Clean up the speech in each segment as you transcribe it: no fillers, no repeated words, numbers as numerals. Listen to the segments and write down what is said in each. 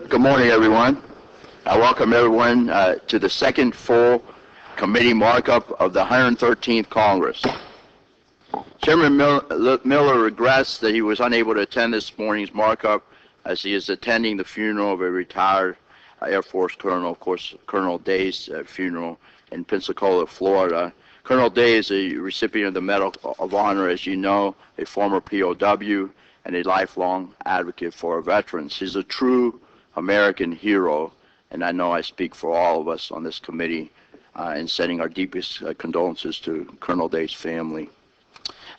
Good morning, everyone. I welcome everyone to the second full committee markup of the 113th Congress. Chairman Miller regrets that he was unable to attend this morning's markup as he is attending the funeral of a retired Air Force Colonel, of course, Colonel Day's funeral in Pensacola, Florida. Colonel Day is a recipient of the Medal of Honor, as you know, a former POW, and a lifelong advocate for our veterans. He's a true American hero, and I know I speak for all of us on this committee in sending our deepest condolences to Colonel Day's family.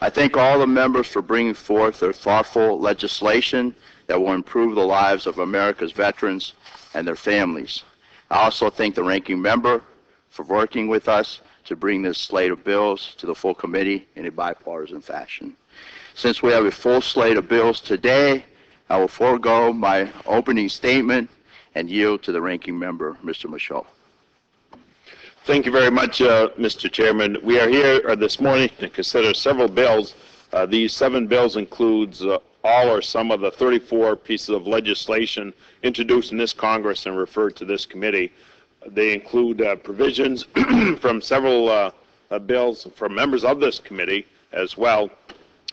I thank all the members for bringing forth their thoughtful legislation that will improve the lives of America's veterans and their families. I also thank the ranking member for working with us to bring this slate of bills to the full committee in a bipartisan fashion. Since we have a full slate of bills today, I will forego my opening statement and yield to the ranking member, Mr. Michaud. Thank you very much, Mr. Chairman. We are here this morning to consider several bills. These 7 bills includes all or some of the 34 pieces of legislation introduced in this Congress and referred to this committee. They include provisions from several bills from members of this committee as well.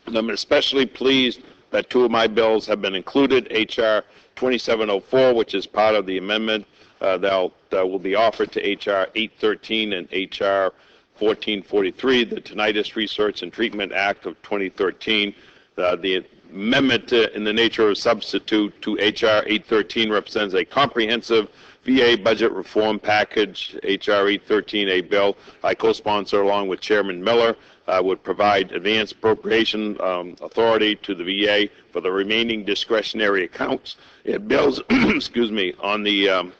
And I'm especially pleased that 2 of my bills have been included, H.R. 2704, which is part of the amendment that will be offered to H.R. 813 and H.R. 1443, the Tinnitus Research and Treatment Act of 2013. The amendment in the nature of a substitute to H.R. 813 represents a comprehensive VA budget reform package. H.R. 813, a bill I co-sponsor along with Chairman Miller, would provide advanced appropriation authority to the VA for the remaining discretionary accounts. It builds, excuse me, on the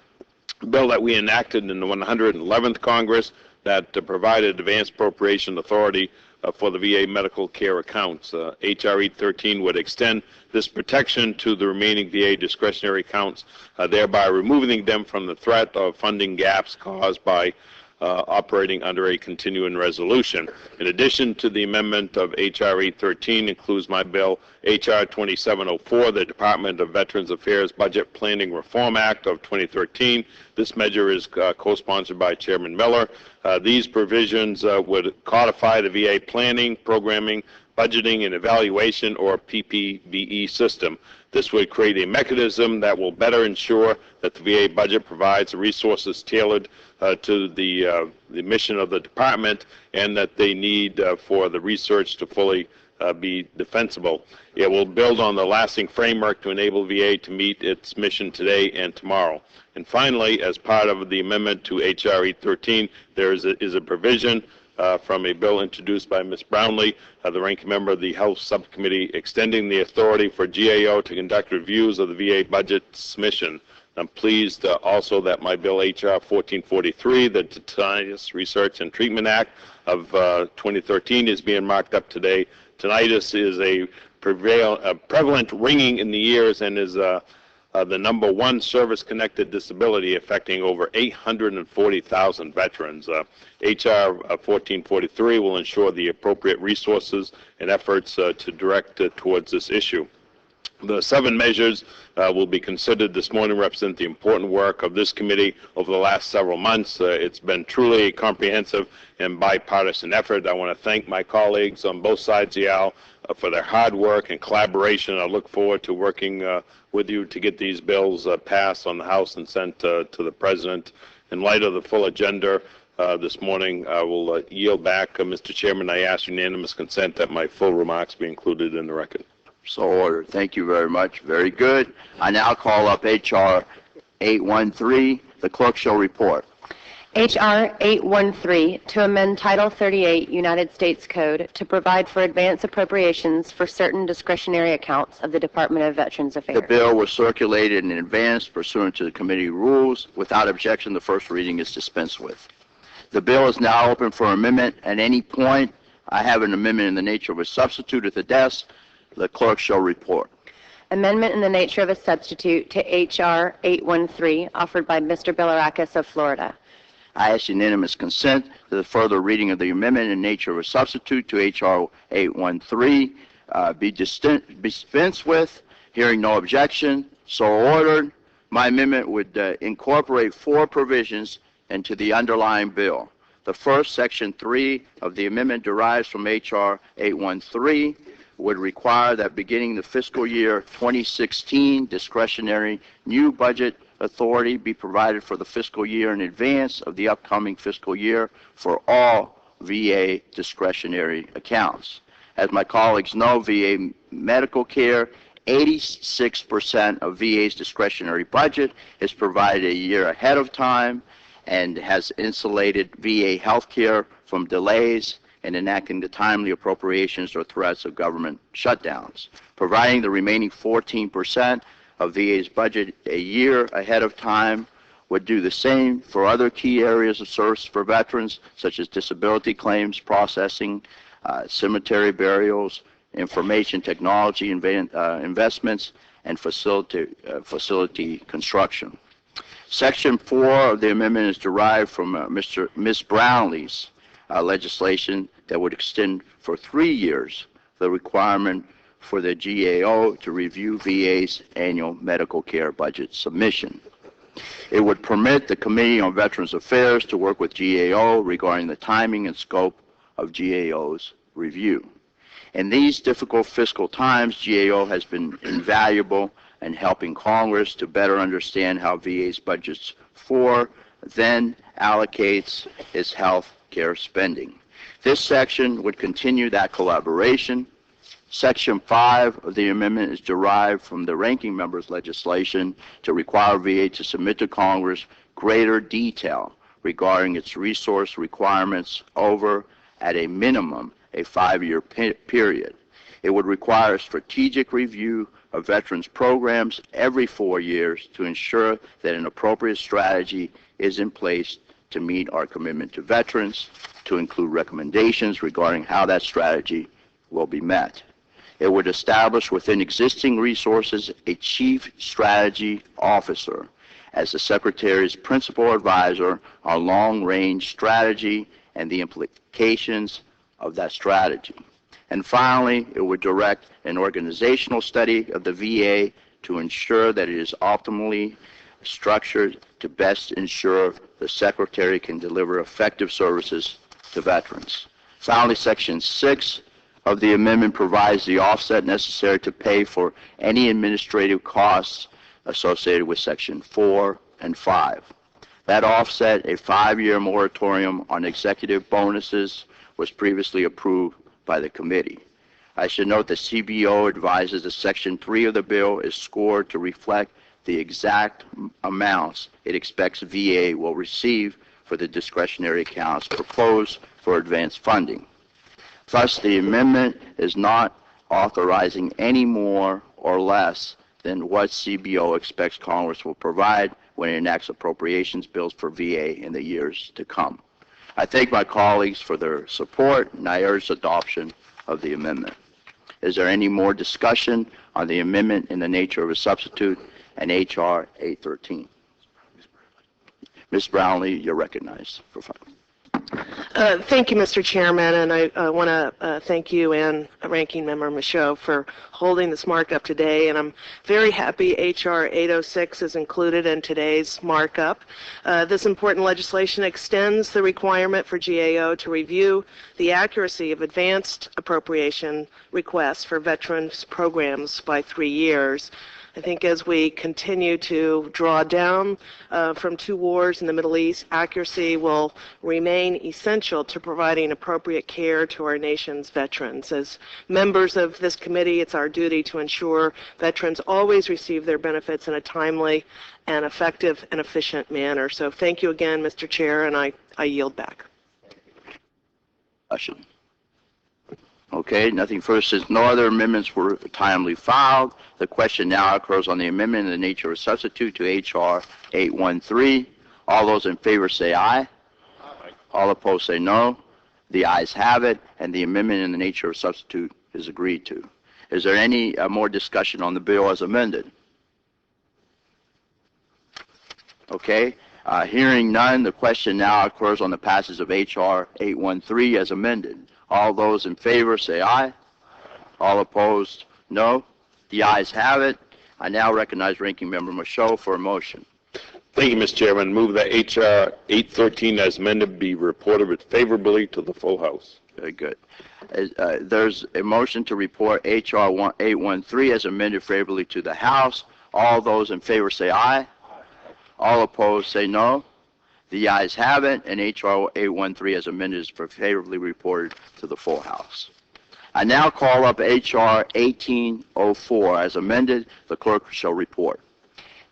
bill that we enacted in the 111th Congress that provided advanced appropriation authority for the VA medical care accounts. H.R. 813 would extend this protection to the remaining VA discretionary accounts, thereby removing them from the threat of funding gaps caused by operating under a continuing resolution. In addition to the amendment of H.R. 813 includes my bill, H.R. 2704, the Department of Veterans Affairs Budget Planning Reform Act of 2013. This measure is co-sponsored by Chairman Miller. These provisions would codify the VA planning, programming, budgeting, and evaluation, or PPBE system. This would create a mechanism that will better ensure that the VA budget provides the resources tailored to the mission of the department and that they need for the research to fully be defensible. It will build on the lasting framework to enable VA to meet its mission today and tomorrow. And finally, as part of the amendment to H.R. 813, there is a provision from a bill introduced by Ms. Brownlee, the ranking member of the Health Subcommittee, extending the authority for GAO to conduct reviews of the VA budget submission. I'm pleased also that my bill H.R. 1443, the Tinnitus Research and Treatment Act of 2013, is being marked up today. Tinnitus is a prevalent ringing in the ears and is the #1 service-connected disability affecting over 840,000 veterans. H.R. 1443 will ensure the appropriate resources and efforts to direct towards this issue. The 7 measures will be considered this morning represent the important work of this committee over the last several months. It's been truly a comprehensive and bipartisan effort. I want to thank my colleagues on both sides of the aisle for their hard work and collaboration. I look forward to working with you to get these bills passed on the House and sent to the President. In light of the full agenda this morning, I will yield back. Mr. Chairman, I ask unanimous consent that my full remarks be included in the record. So ordered. Thank you very much. Very good. I now call up H.R. 813. The clerk shall report. H.R. 813, to amend Title 38 United States Code to provide for advance appropriations for certain discretionary accounts of the Department of Veterans Affairs. The bill was circulated in advance pursuant to the committee rules. Without objection, the first reading is dispensed with. The bill is now open for amendment. At any point, I have an amendment in the nature of a substitute at the desk. The clerk shall report. Amendment in the nature of a substitute to H.R. 813, offered by Mr. Bilirakis of Florida. I ask unanimous consent to the further reading of the amendment in nature of a substitute to H.R. 813 be dispensed with. Hearing no objection, so ordered. My amendment would incorporate 4 provisions into the underlying bill. The first, Section 3 of the amendment derives from H.R. 813, would require that beginning the fiscal year 2016, discretionary new budget authority be provided for the fiscal year in advance of the upcoming fiscal year for all VA discretionary accounts. As my colleagues know, VA medical care, 86% of VA's discretionary budget is provided a year ahead of time and has insulated VA health care from delays in enacting the timely appropriations or threats of government shutdowns. Providing the remaining 14% of VA's budget a year ahead of time would do the same for other key areas of service for veterans, such as disability claims processing, cemetery burials, information technology investments, and facility construction. Section 4 of the amendment is derived from Ms. Brownlee's legislation that would extend for 3 years the requirement for the GAO to review VA's annual medical care budget submission. It would permit the Committee on Veterans Affairs to work with GAO regarding the timing and scope of GAO's review. In these difficult fiscal times, GAO has been invaluable in helping Congress to better understand how VA's budgets for then allocates its health care spending. This section would continue that collaboration. Section 5 of the amendment is derived from the ranking member's legislation to require VA to submit to Congress greater detail regarding its resource requirements over, at a minimum, a 5-year period. It would require a strategic review of veterans programs every 4 years to ensure that an appropriate strategy is in place to meet our commitment to veterans, to include recommendations regarding how that strategy will be met. It would establish within existing resources a Chief Strategy Officer as the Secretary's principal advisor on long-range strategy and the implications of that strategy. And finally, it would direct an organizational study of the VA to ensure that it is optimally structured to best ensure the Secretary can deliver effective services to veterans. Finally, Section 6 of the amendment provides the offset necessary to pay for any administrative costs associated with Section 4 and 5. That offset, a 5-year moratorium on executive bonuses, was previously approved by the committee. I should note that CBO advises that Section 3 of the bill is scored to reflect the exact amounts it expects VA will receive for the discretionary accounts proposed for advanced funding. Thus, the amendment is not authorizing any more or less than what CBO expects Congress will provide when it enacts appropriations bills for VA in the years to come. I thank my colleagues for their support, and I urge adoption of the amendment. Is there any more discussion on the amendment in the nature of a substitute and H.R. 813? Ms. Brownlee, you're recognized for 5 minutes. Thank you, Mr. Chairman, and I want to thank you and Ranking Member Michaud for holding this markup today, and I'm very happy H.R. 806 is included in today's markup. This important legislation extends the requirement for GAO to review the accuracy of advanced appropriation requests for veterans programs by 3 years. I think as we continue to draw down from 2 wars in the Middle East, accuracy will remain essential to providing appropriate care to our nation's veterans. As members of this committee, it's our duty to ensure veterans always receive their benefits in a timely and effective and efficient manner. So thank you again, Mr. Chair, and I yield back. Okay, nothing further. Since no other amendments were timely filed, the question now occurs on the amendment in the nature of a substitute to H.R. 813. All those in favor say aye. Aye. All opposed say no. The ayes have it, and the amendment in the nature of a substitute is agreed to. Is there any more discussion on the bill as amended? Okay. Hearing none, the question now occurs on the passage of H.R. 813 as amended. All those in favor say aye. All opposed, no. The ayes have it, I now recognize Ranking Member Michaud for a motion. Thank you, Mr. Chairman. Move that H.R. 813 as amended be reported favorably to the full House. Very good. There's a motion to report H.R. 813 as amended favorably to the House. All those in favor say aye. All opposed say no. The ayes have it, and H.R. 813 as amended is favorably reported to the full House. I now call up H.R. 1804 as amended. The clerk shall report.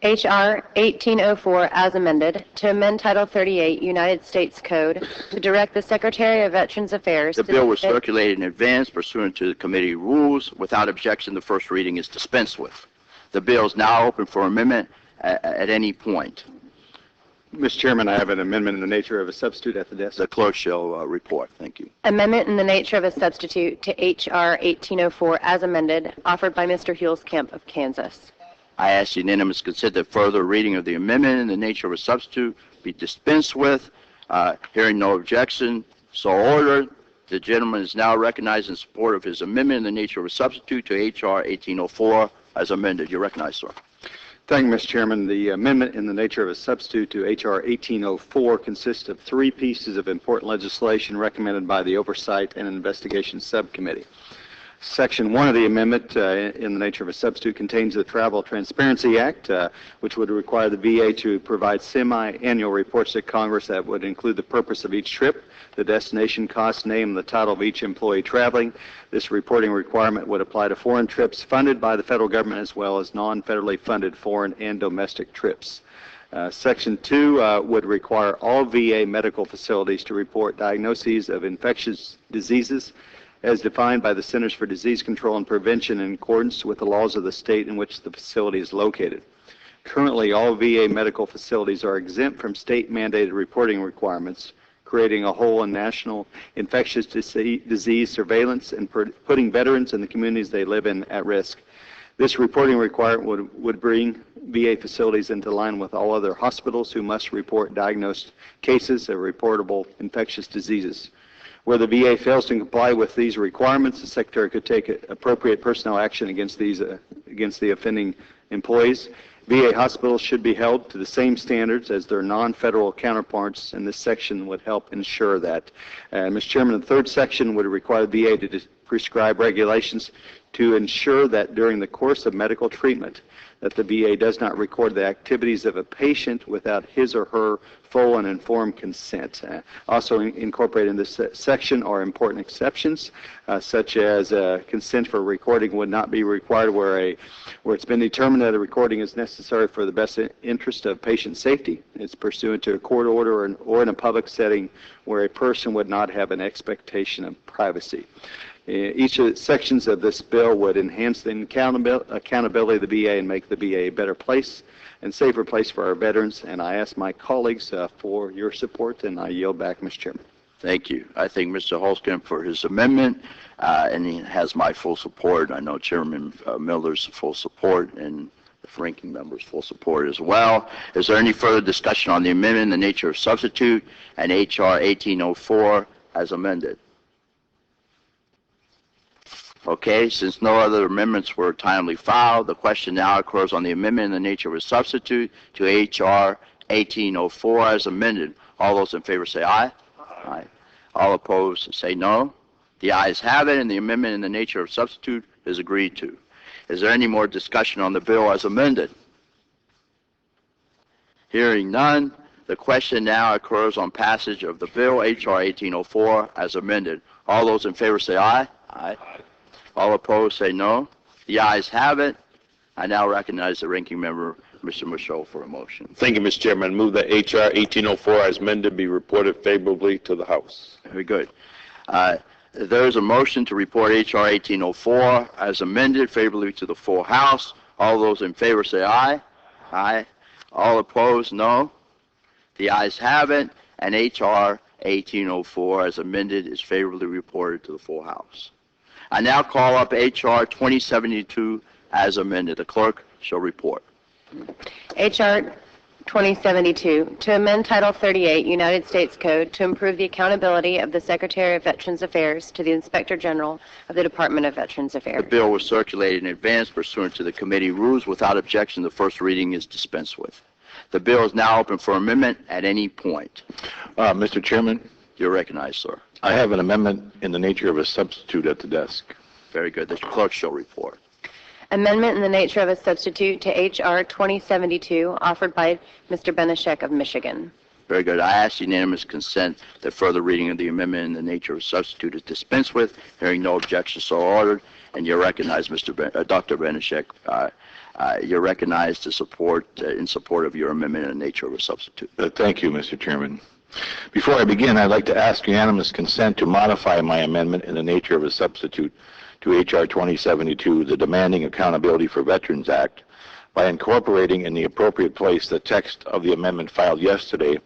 H.R. 1804 as amended to amend Title 38 United States Code to direct the Secretary of Veterans Affairs The to bill was submit- circulated in advance pursuant to the committee rules. Without objection, the first reading is dispensed with. The bill is now open for amendment at any point. Mr. Chairman, I have an amendment in the nature of a substitute at the desk. The clerk shall report. Thank you. Amendment in the nature of a substitute to H.R. 1804 as amended, offered by Mr. Huelskamp of Kansas. I ask unanimous consent that further reading of the amendment in the nature of a substitute be dispensed with. Hearing no objection, so ordered. The gentleman is now recognized in support of his amendment in the nature of a substitute to H.R. 1804 as amended. You're recognized, sir. Thank you, Mr. Chairman. The amendment in the nature of a substitute to H.R. 1804 consists of three pieces of important legislation recommended by the Oversight and Investigation Subcommittee. Section 1 of the amendment in the nature of a substitute contains the Travel Transparency Act, which would require the VA to provide semi-annual reports to Congress that would include the purpose of each trip, the destination cost, name, and the title of each employee traveling. This reporting requirement would apply to foreign trips funded by the federal government as well as non-federally funded foreign and domestic trips. Section 2 would require all VA medical facilities to report diagnoses of infectious diseases as defined by the Centers for Disease Control and Prevention in accordance with the laws of the state in which the facility is located. Currently, all VA medical facilities are exempt from state-mandated reporting requirements, creating a hole in national infectious disease surveillance and putting veterans and the communities they live in at risk. This reporting requirement would bring VA facilities into line with all other hospitals who must report diagnosed cases of reportable infectious diseases. Where the VA fails to comply with these requirements, the Secretary could take appropriate personnel action against the offending employees. VA hospitals should be held to the same standards as their non-federal counterparts, and this section would help ensure that. Mr. Chairman, the third section would require the VA to prescribe regulations to ensure that during the course of medical treatment that the VA does not record the activities of a patient without his or her full and informed consent. Also incorporated in this section are important exceptions, such as consent for recording would not be required where it's been determined that a recording is necessary for the best interest of patient safety. It's pursuant to a court order or in a public setting where a person would not have an expectation of privacy. Each of the sections of this bill would enhance the accountability of the VA and make the VA a better place and safer place for our veterans. And I ask my colleagues for your support, and I yield back, Mr. Chairman. Thank you. I thank Mr. Huelskamp for his amendment, and he has my full support. I know Chairman Miller's full support, and the ranking member's full support as well. Is there any further discussion on the amendment in the nature of substitute and H.R. 1804 as amended? Okay, since no other amendments were timely filed, the question now occurs on the amendment in the nature of a substitute to H.R. 1804 as amended. All those in favor say aye. Aye. All opposed say no. The ayes have it, and the amendment in the nature of substitute is agreed to. Is there any more discussion on the bill as amended? Hearing none, the question now occurs on passage of the bill H.R. 1804 as amended. All those in favor say aye. Aye. All opposed say no. The ayes have it. I now recognize the ranking member, Mr. Michaud, for a motion. Thank you, Mr. Chairman. Move that H.R. 1804 as amended be reported favorably to the House. Very good. There is a motion to report H.R. 1804 as amended favorably to the full House. All those in favor say aye. Aye. All opposed, no. The ayes have it, and H.R. 1804 as amended is favorably reported to the full House. I now call up H.R. 2072 as amended. The clerk shall report. H.R. 2072 to amend Title 38 United States Code to improve the accountability of the Secretary of Veterans Affairs to the Inspector General of the Department of Veterans Affairs. The bill was circulated in advance pursuant to the committee rules. Without objection, the first reading is dispensed with. The bill is now open for amendment at any point. Mr. Chairman, You're recognized, sir. I have an amendment in the nature of a substitute at the desk. Very good. The clerk shall report. Amendment in the nature of a substitute to H.R. 2072 offered by Mr. Benishek of Michigan. Very good. I ask unanimous consent that further reading of the amendment in the nature of a substitute is dispensed with. Hearing no objection, so ordered. And you're recognized, Dr. Benishek. You're recognized to support in support of your amendment in the nature of a substitute. Thank you, Mr. Chairman. Before I begin, I'd like to ask unanimous consent to modify my amendment in the nature of a substitute to H.R. 2072, the Demanding Accountability for Veterans Act, by incorporating in the appropriate place the text of the amendment filed yesterday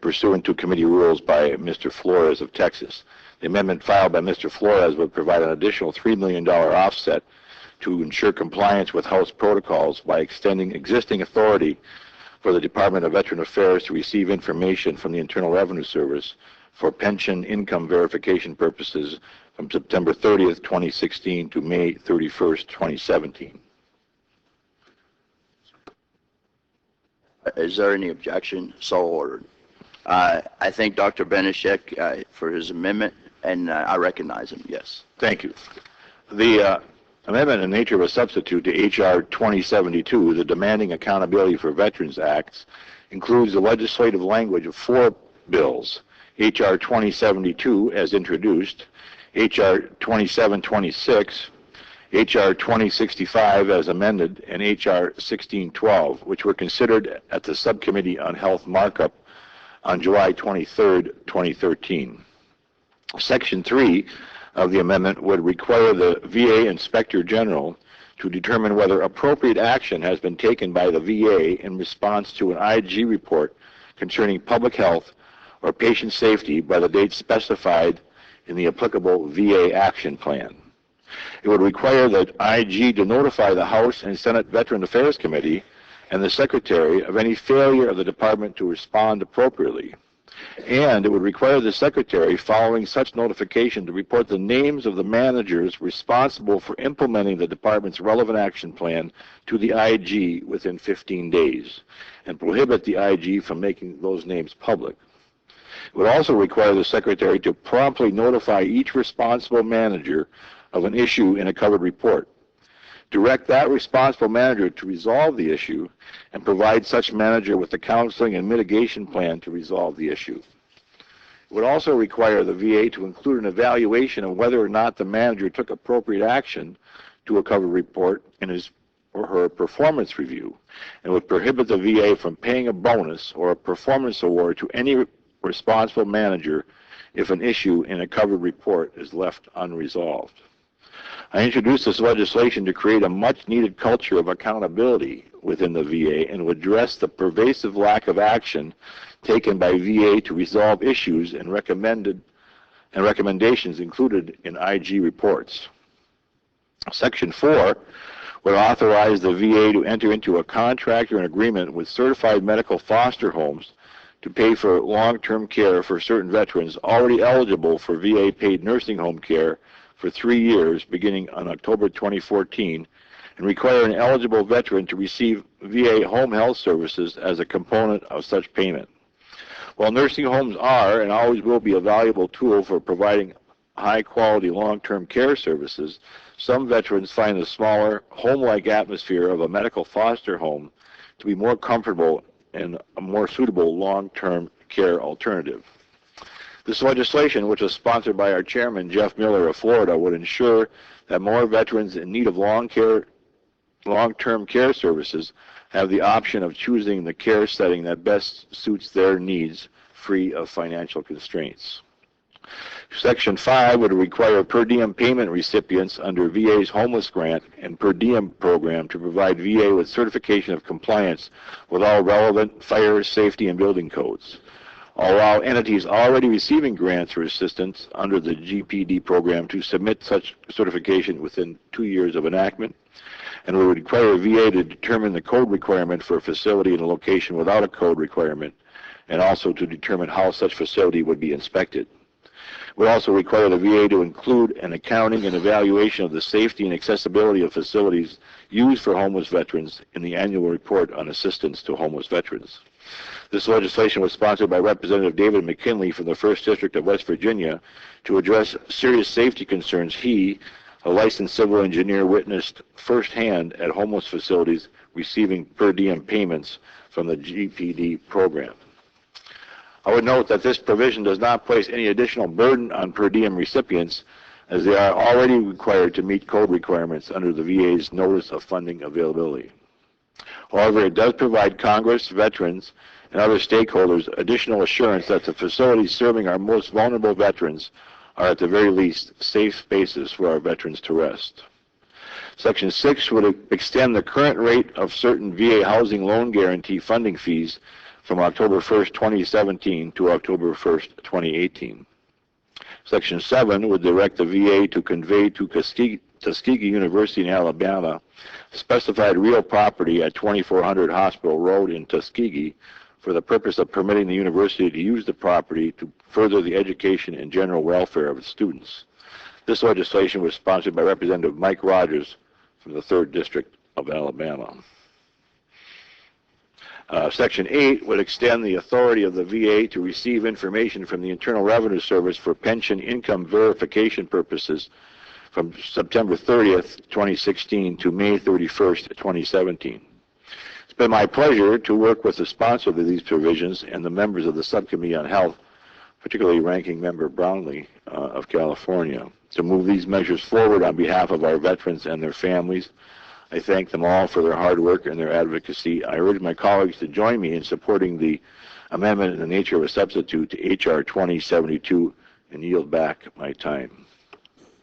pursuant to committee rules by Mr. Flores of Texas. The amendment filed by Mr. Flores would provide an additional $3 million offset to ensure compliance with House protocols by extending existing authority for the Department of Veteran Affairs to receive information from the Internal Revenue Service for pension income verification purposes from September 30th, 2016 to May 31st, 2017. Is there any objection? So ordered. I thank Dr. Benishek for his amendment, and I recognize him. Yes. Thank you. The amendment in nature of a substitute to H.R. 2072, the Demanding Accountability for Veterans Acts, includes the legislative language of four bills: H.R. 2072 as introduced, H.R. 2726, H.R. 2065 as amended, and H.R. 1612, which were considered at the Subcommittee on Health Markup on July 23, 2013. Section 3 of the amendment would require the VA Inspector General to determine whether appropriate action has been taken by the VA in response to an IG report concerning public health or patient safety by the date specified in the applicable VA action plan. It would require the IG to notify the House and Senate Veteran Affairs Committee and the Secretary of any failure of the Department to respond appropriately. And it would require the Secretary, following such notification, to report the names of the managers responsible for implementing the Department's relevant action plan to the IG within 15 days, and prohibit the IG from making those names public. It would also require the Secretary to promptly notify each responsible manager of an issue in a covered report, direct that responsible manager to resolve the issue, and provide such manager with the counseling and mitigation plan to resolve the issue. It would also require the VA to include an evaluation of whether or not the manager took appropriate action to a covered report in his or her performance review, and would prohibit the VA from paying a bonus or a performance award to any responsible manager if an issue in a covered report is left unresolved. I introduced this legislation to create a much-needed culture of accountability within the VA and would address the pervasive lack of action taken by VA to resolve issues and recommendations included in IG reports. Section 4 would authorize the VA to enter into a contract or an agreement with certified medical foster homes to pay for long-term care for certain veterans already eligible for VA paid nursing home care for 3 years beginning on October 2014, and require an eligible veteran to receive VA home health services as a component of such payment. While nursing homes are and always will be a valuable tool for providing high-quality long-term care services, some veterans find the smaller, home-like atmosphere of a medical foster home to be more comfortable and a more suitable long-term care alternative. This legislation, which was sponsored by our chairman, Jeff Miller of Florida, would ensure that more veterans in need of long-term care services have the option of choosing the care setting that best suits their needs, free of financial constraints. Section 5 would require per diem payment recipients under VA's homeless grant and per diem program to provide VA with certification of compliance with all relevant fire, safety, and building codes. allow entities already receiving grants or assistance under the GPD program to submit such certification within 2 years of enactment, and would require VA to determine the code requirement for a facility in a location without a code requirement, and also to determine how such facility would be inspected. Would also require the VA to include an accounting and evaluation of the safety and accessibility of facilities used for homeless veterans in the annual report on assistance to homeless veterans. This legislation was sponsored by Representative David McKinley from the 1st District of West Virginia to address serious safety concerns he, a licensed civil engineer, witnessed firsthand at homeless facilities receiving per diem payments from the GPD program. I would note that this provision does not place any additional burden on per diem recipients, as they are already required to meet code requirements under the VA's Notice of Funding Availability. However, it does provide Congress, veterans, and other stakeholders additional assurance that the facilities serving our most vulnerable veterans are at the very least safe spaces for our veterans to rest. Section 6 would extend the current rate of certain VA housing loan guarantee funding fees from October 1st, 2017 to October 1st, 2018. Section 7 would direct the VA to convey to Tuskegee University in Alabama specified real property at 2400 Hospital Road in Tuskegee for the purpose of permitting the university to use the property to further the education and general welfare of its students. This legislation was sponsored by Representative Mike Rogers from the 3rd District of Alabama. Section 8 would extend the authority of the VA to receive information from the Internal Revenue Service for pension income verification purposes from September 30th, 2016 to May 31st, 2017. It's been my pleasure to work with the sponsor of these provisions and the members of the Subcommittee on Health, particularly Ranking Member Brownlee of California, to move these measures forward on behalf of our veterans and their families. I thank them all for their hard work and their advocacy. I urge my colleagues to join me in supporting the amendment in the nature of a substitute to H.R. 2072 and yield back my time.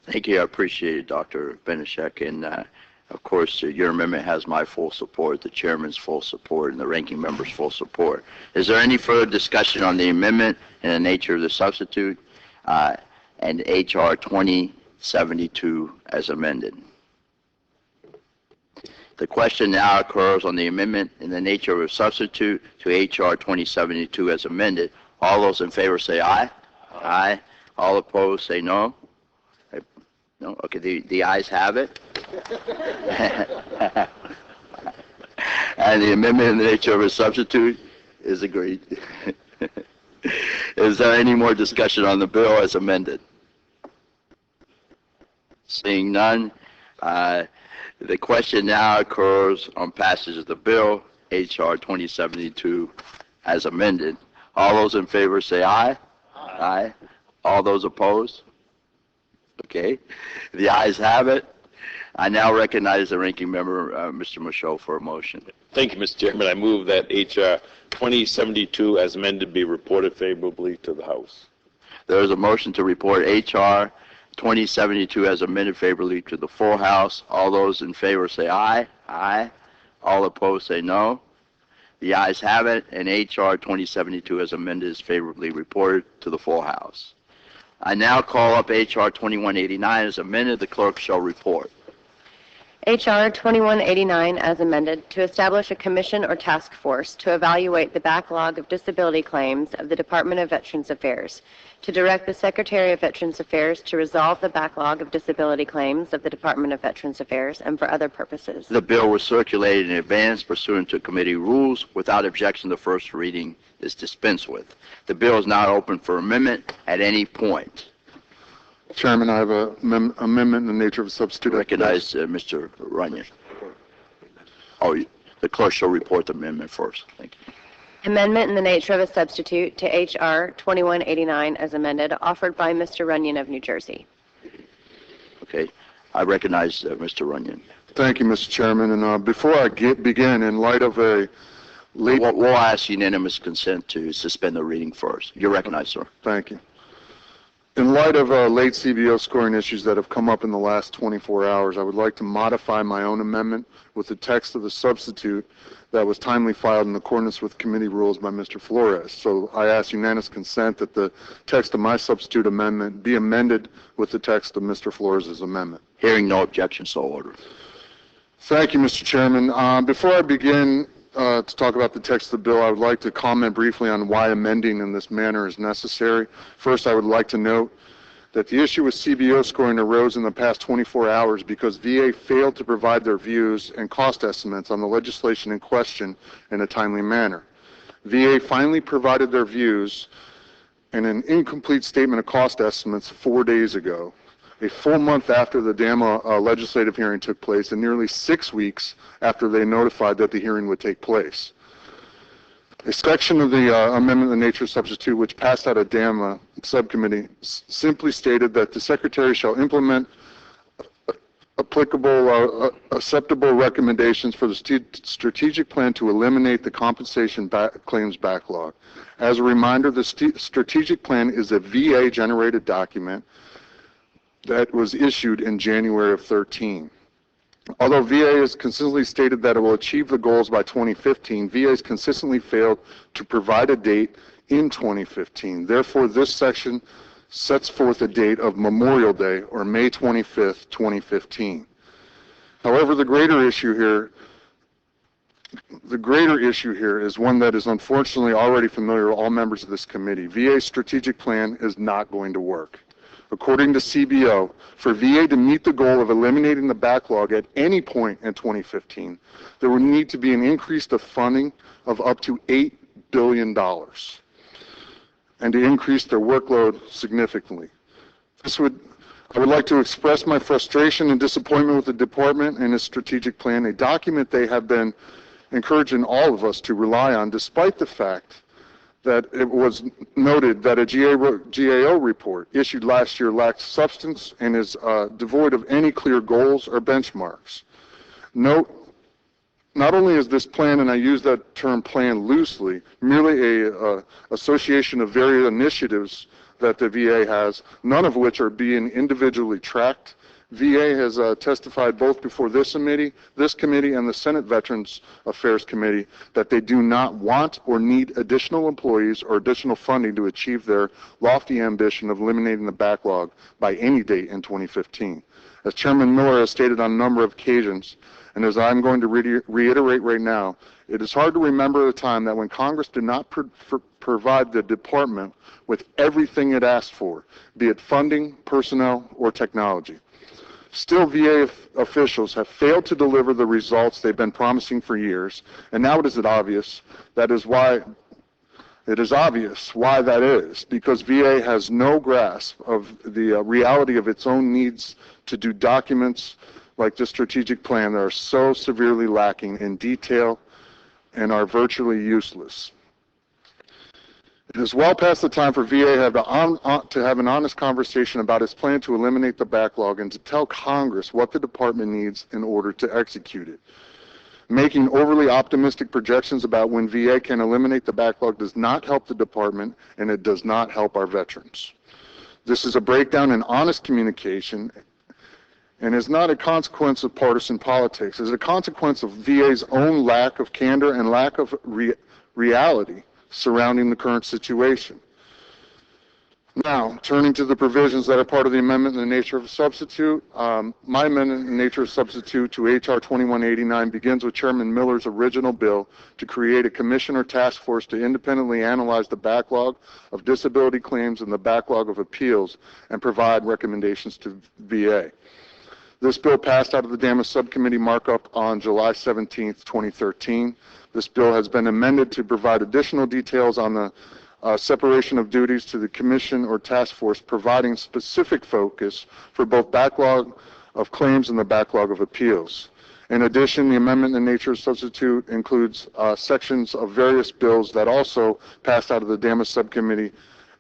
Thank you. I appreciate it, Dr. Benishek. And, of course, your amendment has my full support, the chairman's full support, and the ranking member's full support. Is there any further discussion on the amendment and the nature of the substitute and H.R. 2072 as amended? The question now occurs on the amendment in the nature of a substitute to H.R. 2072 as amended. All those in favor say aye. Aye. All opposed say no. No? Okay, the ayes have it. And the amendment in the nature of a substitute is agreed. Is there any more discussion on the bill as amended? Seeing none, the question now occurs on passage of the bill, H.R. 2072, as amended. All those in favor say aye. Aye. All those opposed? Okay. The ayes have it. I now recognize the ranking member, Mr. Michaud, for a motion. Thank you, Mr. Chairman. I move that H.R. 2072 as amended be reported favorably to the House. There is a motion to report H.R. 2072 as amended favorably to the full House. All those in favor say aye. Aye. All opposed say no. The ayes have it, and H.R. 2072 as amended is favorably reported to the full House. I now call up H.R. 2189 as amended. The clerk shall report. H.R. 2189 as amended to establish a commission or task force to evaluate the backlog of disability claims of the Department of Veterans Affairs, to direct the Secretary of Veterans Affairs to resolve the backlog of disability claims of the Department of Veterans Affairs and for other purposes. The bill was circulated in advance pursuant to committee rules. Without objection, the first reading is dispensed with. The bill is now open for amendment at any point. Chairman, I have an amendment in the nature of a substitute. I recognize Mr. Runyon. Oh, the clerk shall report the amendment first. Thank you. Amendment in the nature of a substitute to H.R. 2189 as amended, offered by Mr. Runyon of New Jersey. Okay. I recognize Mr. Runyon. Thank you, Mr. Chairman. And before I begin, in light of a late... We'll ask unanimous consent to suspend the reading first. You're recognized, sir. Thank you. In light of late CBO scoring issues that have come up in the last 24 hours, I would like to modify my own amendment with the text of the substitute that was timely filed in accordance with committee rules by Mr. Flores. So I ask unanimous consent that the text of my substitute amendment be amended with the text of Mr. Flores' amendment. Hearing no objection, so ordered. Thank you, Mr. Chairman. Before I begin to talk about the text of the bill, I would like to comment briefly on why amending in this manner is necessary. First, I would like to note that the issue with CBO scoring arose in the past 24 hours because VA failed to provide their views and cost estimates on the legislation in question in a timely manner. VA finally provided their views and an incomplete statement of cost estimates 4 days ago, a full month after the DAMA legislative hearing took place and nearly 6 weeks after they notified that the hearing would take place. A section of the amendment of the nature of substitute which passed out of DAMA subcommittee simply stated that the Secretary shall implement applicable, acceptable recommendations for the strategic plan to eliminate the compensation claims backlog. As a reminder, the strategic plan is a VA-generated document that was issued in January of 13. Although VA has consistently stated that it will achieve the goals by 2015, VA has consistently failed to provide a date in 2015. Therefore, this section sets forth a date of Memorial Day, or May 25th, 2015. However, the greater issue here is one that is unfortunately already familiar to all members of this committee. VA's strategic plan is not going to work. According to CBO, for VA to meet the goal of eliminating the backlog at any point in 2015, there would need to be an increase of funding of up to $8 billion and to increase their workload significantly. I would like to express my frustration and disappointment with the department and its strategic plan, a document they have been encouraging all of us to rely on, despite the fact that it was noted that a GAO report issued last year lacks substance and is devoid of any clear goals or benchmarks. Note, not only is this plan, and I use that term plan loosely, merely a association of various initiatives that the VA has, none of which are being individually tracked. VA has testified both before this committee, and the Senate Veterans Affairs Committee that they do not want or need additional employees or additional funding to achieve their lofty ambition of eliminating the backlog by any date in 2015. As Chairman Miller has stated on a number of occasions, and as I'm going to reiterate right now, it is hard to remember a time that when Congress did not provide the department with everything it asked for, be it funding, personnel, or technology. Still, VA officials have failed to deliver the results they've been promising for years, and now it is obvious that is, because VA has no grasp of the reality of its own needs to do documents like the strategic plan that are so severely lacking in detail and are virtually useless. It is well past the time for VA to have an honest conversation about its plan to eliminate the backlog and to tell Congress what the department needs in order to execute it. Making overly optimistic projections about when VA can eliminate the backlog does not help the department, and it does not help our veterans. This is a breakdown in honest communication and is not a consequence of partisan politics. It is a consequence of VA's own lack of candor and lack of reality surrounding the current situation. Now, turning to the provisions that are part of the amendment in the nature of a substitute, my amendment in the nature of substitute to H.R. 2189 begins with Chairman Miller's original bill to create a commission or task force to independently analyze the backlog of disability claims and the backlog of appeals and provide recommendations to VA. This bill passed out of the DAMA subcommittee markup on July 17, 2013. This bill has been amended to provide additional details on the separation of duties to the commission or task force, providing specific focus for both backlog of claims and the backlog of appeals. In addition, the amendment in the nature of substitute includes sections of various bills that also passed out of the DAMA subcommittee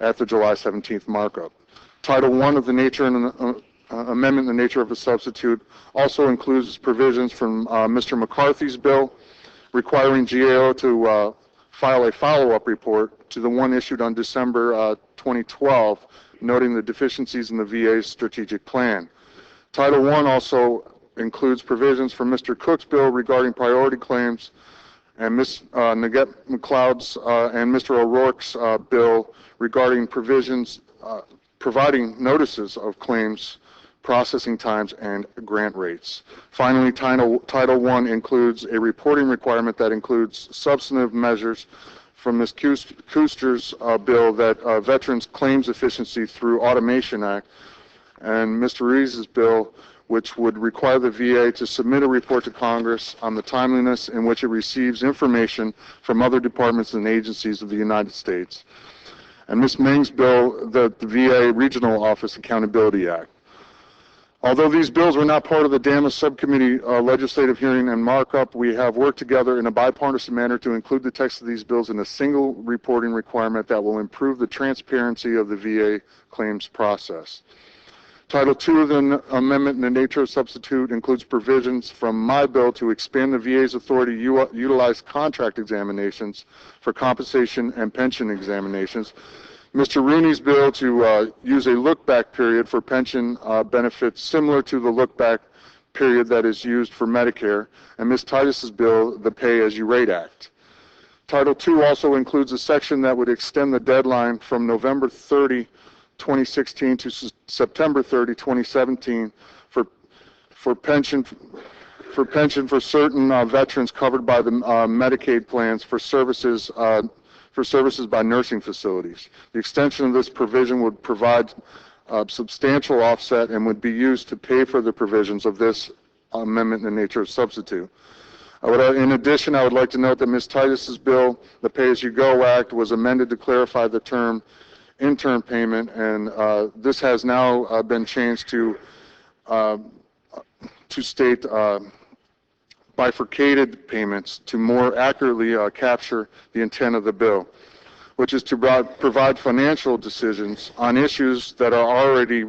at the July 17th markup. Title I of the nature and amendment in the nature of a substitute also includes provisions from Mr. McCarthy's bill requiring GAO to file a follow-up report to the one issued on December 2012, noting the deficiencies in the VA's strategic plan. Title I also includes provisions from Mr. Cook's bill regarding priority claims and Ms. Naget McLeod's and Mr. O'Rourke's bill regarding provisions providing notices of claims, processing times, and grant rates. Finally, Title I includes a reporting requirement that includes substantive measures from Ms. Kuster's bill that Veterans Claims Efficiency through Automation Act, and Mr. Rees's bill, which would require the VA to submit a report to Congress on the timeliness in which it receives information from other departments and agencies of the United States. And Ms. Meng's bill, the VA Regional Office Accountability Act. Although these bills were not part of the DAMA subcommittee legislative hearing and markup, we have worked together in a bipartisan manner to include the text of these bills in a single reporting requirement that will improve the transparency of the VA claims process. Title II of the amendment in the nature of substitute includes provisions from my bill to expand the VA's authority to utilize contract examinations for compensation and pension examinations. Mr. Rooney's bill to use a look-back period for pension benefits similar to the look-back period that is used for Medicare, and Ms. Titus's bill, the Pay-As-You-Rate Act. Title II also includes a section that would extend the deadline from November 30, 2016 to September 30, 2017 for pension for certain veterans covered by the Medicaid plans for services by nursing facilities. The extension of this provision would provide substantial offset and would be used to pay for the provisions of this amendment in the nature of substitute. In addition, I would like to note that Ms. Titus's bill, the Pay-As-You-Go Act, was amended to clarify the term intern payment, and this has now been changed to state bifurcated payments to more accurately capture the intent of the bill, which is to provide financial decisions on issues that are ready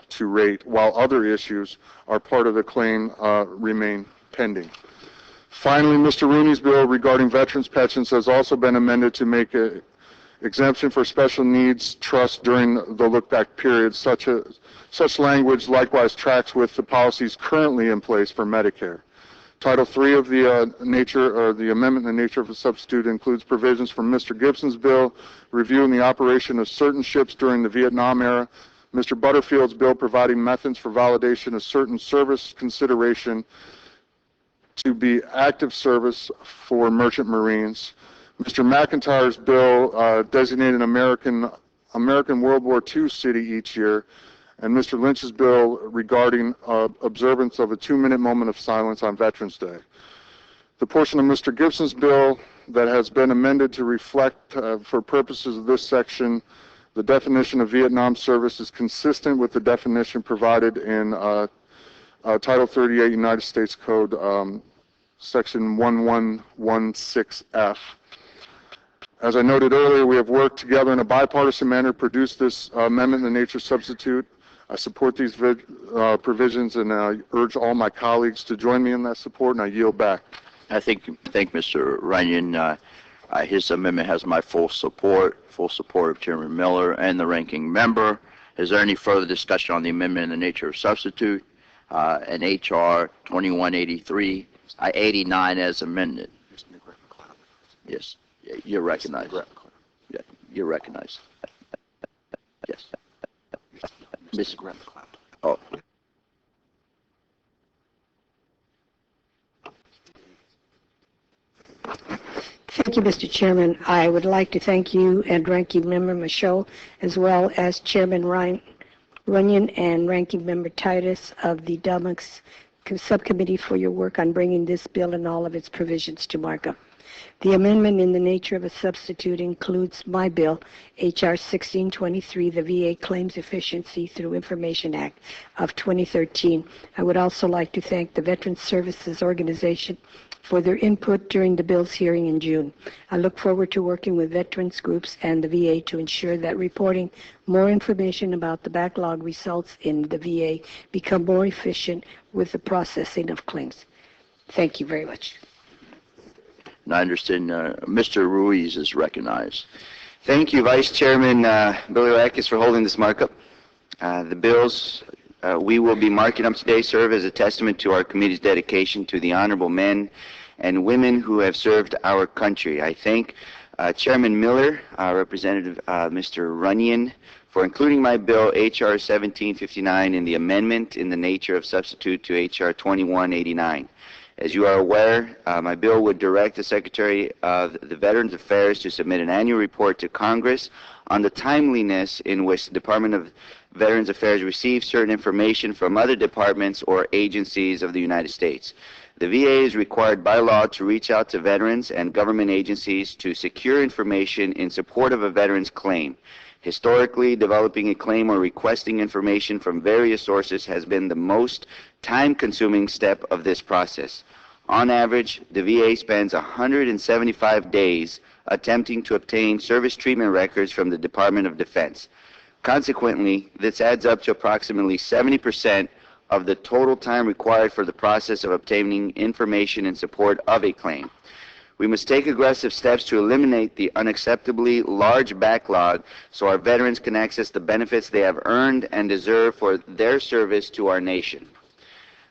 to rate, while other issues are part of the claim remain pending. Finally, Mr. Rooney's bill regarding veterans' pensions has also been amended to make an exemption for special needs trusts during the look-back period. Such language likewise tracks with the policies currently in place for Medicare. Title III of the amendment in the nature of a substitute includes provisions from Mr. Gibson's bill reviewing the operation of certain ships during the Vietnam era, Mr. Butterfield's bill providing methods for validation of certain service consideration to be active service for merchant marines, Mr. McIntyre's bill designating American World War II city each year, and Mr. Lynch's bill regarding observance of a 2-minute moment of silence on Veterans Day. The portion of Mr. Gibson's bill that has been amended to reflect, for purposes of this section, the definition of Vietnam service is consistent with the definition provided in Title 38 United States Code, Section 1116F. As I noted earlier, we have worked together in a bipartisan manner to produce this amendment in the nature of substitute. I support these provisions, and I urge all my colleagues to join me in that support, and I yield back. I thank Mr. Runyon. His amendment has my full support of Chairman Miller and the ranking member. Is there any further discussion on the amendment in the nature of substitute and H.R. 2183, 89 as amended? Yes, you're recognized. Yeah, you're recognized. Yes. Ms. Oh. Thank you, Mr. Chairman. I would like to thank you and Ranking Member Michaud, as well as Chairman Runyon and Ranking Member Titus of the DELMIX Subcommittee for your work on bringing this bill and all of its provisions to markup. The amendment in the nature of a substitute includes my bill, H.R. 1623, the VA Claims Efficiency Through Information Act of 2013. I would also like to thank the Veterans Services Organization for their input during the bill's hearing in June. I look forward to working with veterans groups and the VA to ensure that reporting more information about the backlog results in the VA become more efficient with the processing of claims. Thank you very much. And I understand Mr. Ruiz is recognized. Thank you, Vice Chairman Billy Lakis, for holding this markup. The bills we will be marking up today serve as a testament to our committee's dedication to the honorable men and women who have served our country. I thank Chairman Miller, Representative Mr. Runyon, for including my bill, H.R. 1759, in the amendment in the nature of substitute to H.R. 2189. As you are aware, my bill would direct the Secretary of the Veterans Affairs to submit an annual report to Congress on the timeliness in which the Department of Veterans Affairs receives certain information from other departments or agencies of the United States. The VA is required by law to reach out to veterans and government agencies to secure information in support of a veteran's claim. Historically, developing a claim or requesting information from various sources has been the most time-consuming step of this process. On average, the VA spends 175 days attempting to obtain service treatment records from the Department of Defense. Consequently, this adds up to approximately 70% of the total time required for the process of obtaining information in support of a claim. We must take aggressive steps to eliminate the unacceptably large backlog so our veterans can access the benefits they have earned and deserve for their service to our nation.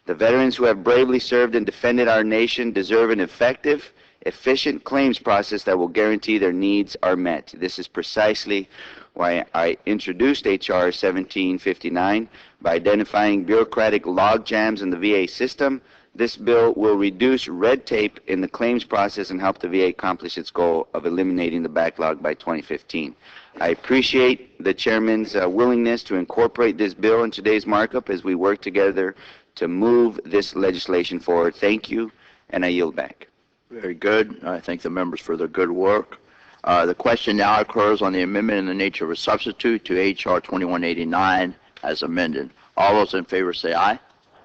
The veterans who have bravely served and defended our nation deserve an effective, efficient claims process that will guarantee their needs are met. This is precisely why I introduced H.R. 1759 by identifying bureaucratic log jams in the VA system. This bill will reduce red tape in the claims process and help the VA accomplish its goal of eliminating the backlog by 2015. I appreciate the Chairman's willingness to incorporate this bill in today's markup as we work together to move this legislation forward. Thank you, and I yield back. Very good. I thank the members for their good work. The question now occurs on the amendment in the nature of a substitute to H.R. 2189 as amended. All those in favor say aye.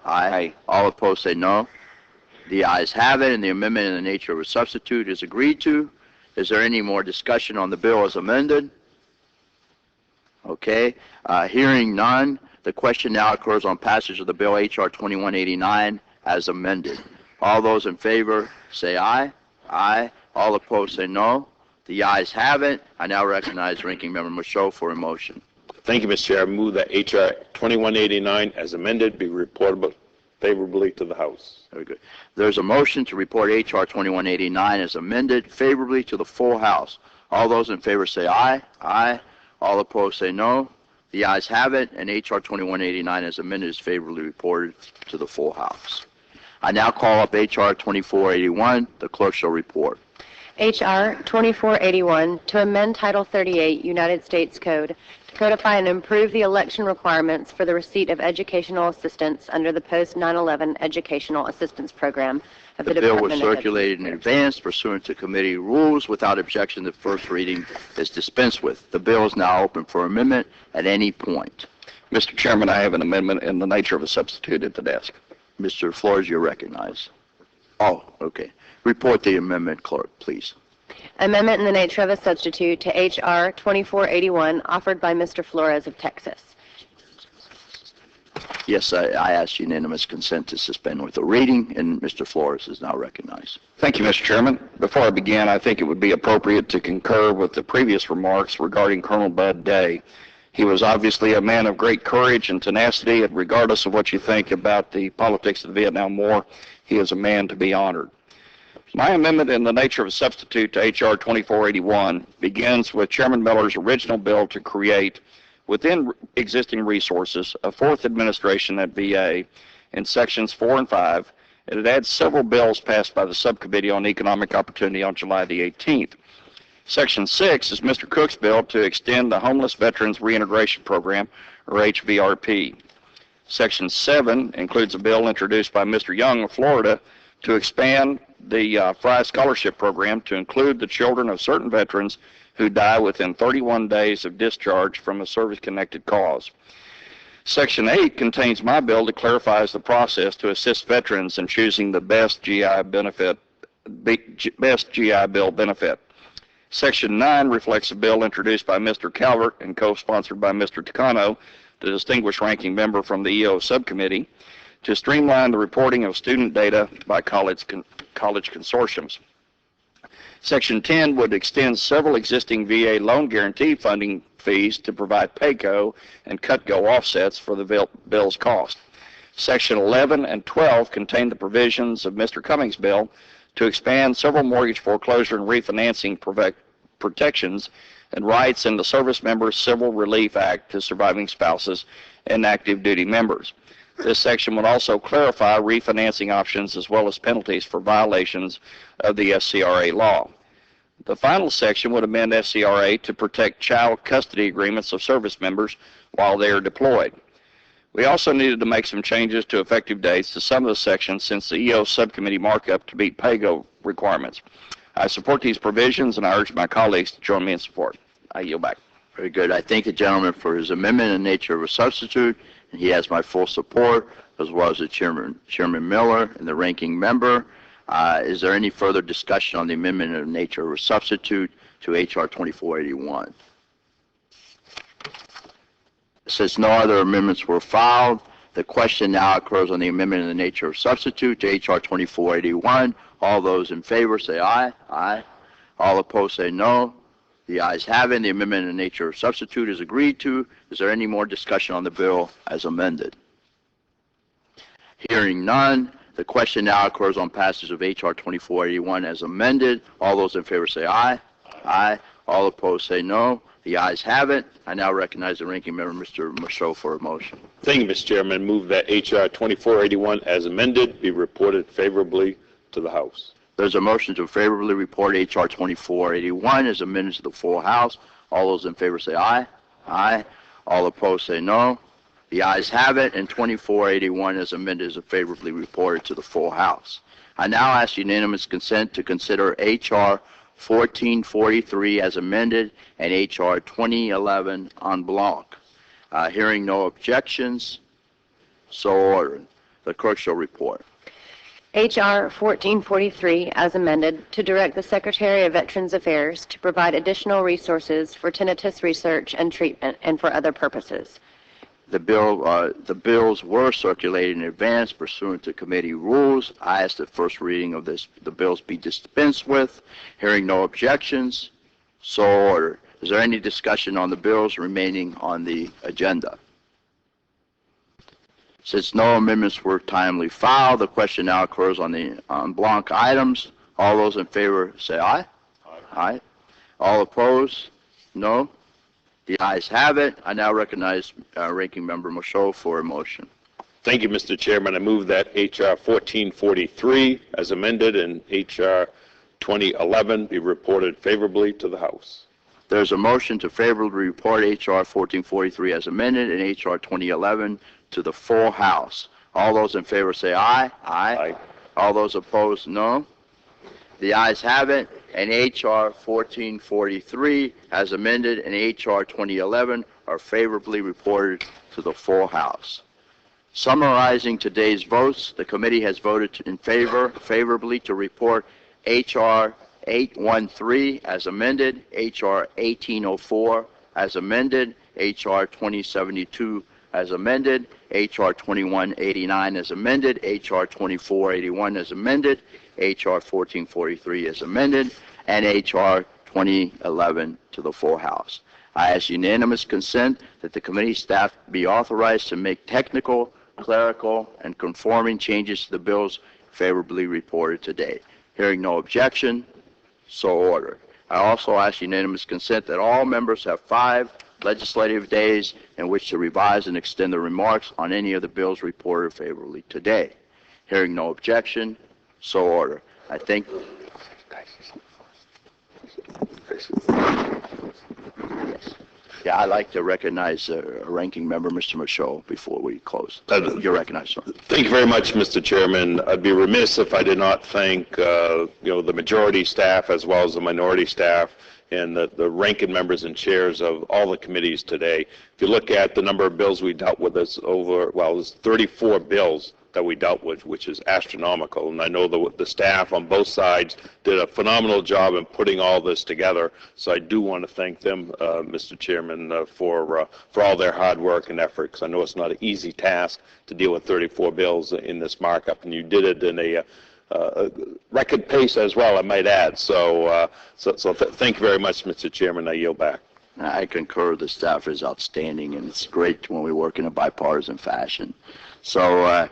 Aye. All opposed say no. The ayes have it, and the amendment in the nature of a substitute is agreed to. Is there any more discussion on the bill as amended? Okay. Hearing none, the question now occurs on passage of the bill H.R. 2189 as amended. All those in favor say aye. Aye. All opposed say no. The ayes have it. I now recognize Ranking Member Michaud for a motion. Thank you, Mr. Chair. I move that H.R. 2189 as amended be reported favorably to the House. Very good. There's a motion to report H.R. 2189 as amended favorably to the full House. All those in favor say aye. Aye. All opposed say no. The ayes have it, and H.R. 2189 as amended is favorably reported to the full House. I now call up H.R. 2481. The clerk shall report. H.R. 2481 to amend Title 38 United States Code to codify and improve the election requirements for the receipt of educational assistance under the Post-9/11 Educational Assistance Program of the bill was Department of circulated in advance pursuant to committee rules. Without objection, the first reading is dispensed with. The bill is now open for amendment at any point. Mr. Chairman, I have an amendment in the nature of a substitute at the desk. Mr. Flores, you're recognized. Oh, okay. Report the amendment, clerk, please. Amendment in the nature of a substitute to H.R. 2481 offered by Mr. Flores of Texas. Yes, I ask unanimous consent to suspend with the reading, and Mr. Flores is now recognized. Thank you, Mr. Chairman. Before I begin, I think it would be appropriate to concur with the previous remarks regarding Colonel Bud Day. He was obviously a man of great courage and tenacity, and regardless of what you think about the politics of the Vietnam War, he is a man to be honored. My amendment in the nature of a substitute to H.R. 2481 begins with Chairman Miller's original bill to create, within existing resources, a fourth administration at VA in Sections 4 and 5, and it adds several bills passed by the Subcommittee on Economic Opportunity on July the 18th. Section 6 is Mr. Cook's bill to extend the Homeless Veterans Reintegration Program, or HVRP. Section 7 includes a bill introduced by Mr. Young of Florida to expand the Fry Scholarship Program to include the children of certain veterans who die within 31 days of discharge from a service-connected cause. Section 8 contains my bill that clarifies the process to assist veterans in choosing the best GI Bill benefit. Section 9 reflects a bill introduced by Mr. Calvert and co-sponsored by Mr. Takano, the distinguished ranking member from the EO subcommittee, to streamline the reporting of student data by college consortiums. Section 10 would extend several existing VA loan guarantee funding fees to provide PAYCO and CUTGO offsets for the bill's cost. Section 11 and 12 contain the provisions of Mr. Cummings' bill to expand several mortgage foreclosure and refinancing protections and rights in the Service Members Civil Relief Act to surviving spouses and active duty members. This section would also clarify refinancing options as well as penalties for violations of the SCRA law. The final section would amend SCRA to protect child custody agreements of service members while they are deployed. We also needed to make some changes to effective dates to some of the sections since the EO subcommittee markup to meet PAYGO requirements. I support these provisions and I urge my colleagues to join me in support. I yield back. Very good. I thank the gentleman for his amendment in nature of a substitute, and he has my full support, as well as the Chairman Miller and the ranking member. Is there any further discussion on the amendment in nature of a substitute to H.R. 2481? Since no other amendments were filed, the question now occurs on the amendment in the nature of substitute to H.R. 2481. All those in favor say aye. Aye. All opposed say no. The ayes have it. The amendment in the nature of substitute is agreed to. Is there any more discussion on the bill as amended? Hearing none, the question now occurs on passage of H.R. 2481 as amended. All those in favor say aye. Aye. All opposed say no. The ayes have it. I now recognize the ranking member, Mr. Michaud, for a motion. Thank you, Mr. Chairman. Move that H.R. 2481 as amended be reported favorably to the House. There's a motion to favorably report H.R. 2481 as amended to the full House. All those in favor say aye. Aye. All opposed say no. The ayes have it, and 2481 as amended is favorably reported to the full House. I now ask unanimous consent to consider H.R. 1443 as amended and H.R. 2011 en bloc. Hearing no objections, so ordered. The clerk shall report. H.R. 1443 as amended to direct the Secretary of Veterans Affairs to provide additional resources for tinnitus research and treatment and for other purposes. The bills were circulated in advance pursuant to committee rules. I ask that first reading of the bills be dispensed with. Hearing no objections, so ordered. Is there any discussion on the bills remaining on the agenda? Since no amendments were timely filed, the question now occurs on the en bloc items. All those in favor say aye. Aye. All opposed? No. The ayes have it. I now recognize Ranking Member Michaud for a motion. Thank you, Mr. Chairman. I move that H.R. 1443 as amended and H.R. 2011 be reported favorably to the House. There's a motion to favorably report H.R. 1443 as amended and H.R. 2011 to the full House. All those in favor say aye. Aye. Aye. All those opposed, no. The ayes have it, and H.R. 1443 as amended and H.R. 2011 are favorably reported to the full House. Summarizing today's votes, the committee has voted in favorably to report H.R. 813 as amended, H.R. 1804 as amended, H.R. 2072 as amended, H.R. 2189 as amended, H.R. 2481 as amended, H.R. 1443 as amended, and H.R. 2011 to the full House. I ask unanimous consent that the committee staff be authorized to make technical, clerical, and conforming changes to the bills favorably reported today. Hearing no objection, so ordered. I also ask unanimous consent that all members have 5 legislative days in which to revise and extend the remarks on any of the bills reported favorably today. Hearing no objection, so ordered. I think. Yes. Yeah, I'd like to recognize Ranking Member Mr. Michaud before we close. You're recognized, sir. Thank you very much, Mr. Chairman. I'd be remiss if I did not thank the majority staff as well as the minority staff and the ranking members and chairs of all the committees today. If you look at the number of bills we dealt with, it's there's 34 bills that we dealt with, which is astronomical. And I know the staff on both sides did a phenomenal job in putting all this together. So I do want to thank them, Mr. Chairman, for all their hard work and effort, because I know it's not an easy task to deal with 34 bills in this markup, and you did it in record pace as well, I might add. So thank you very much, Mr. Chairman. I yield back. I concur. The staff is outstanding, and it's great when we work in a bipartisan fashion. So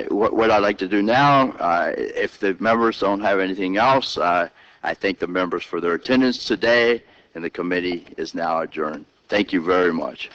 what I'd like to do now, if the members don't have anything else, I thank the members for their attendance today, and the committee is now adjourned. Thank you very much.